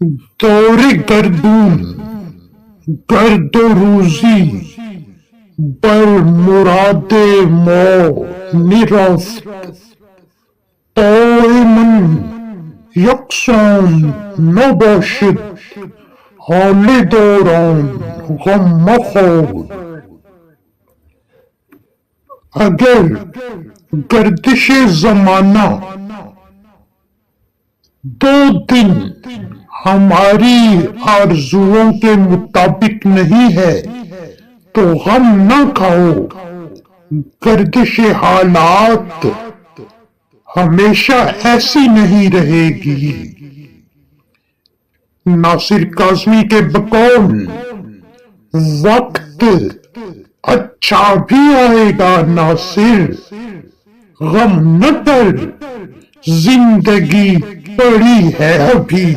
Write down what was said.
دور گردون گرد و روزی بر مراد ما میرفت. پای من یکسان نباشد، حال دوران غم مخور. اگر گردش زمانہ دو دن ہماری آرزوؤں کے مطابق نہیں ہے تو غم نہ کھاؤ. گردش حالات ہمیشہ ایسی نہیں رہے گی. ناصر کاظمی کے بقول وقت اچھا بھی آئے گا ناصر، غم نہ کر، زندگی پڑی ہے ابھی.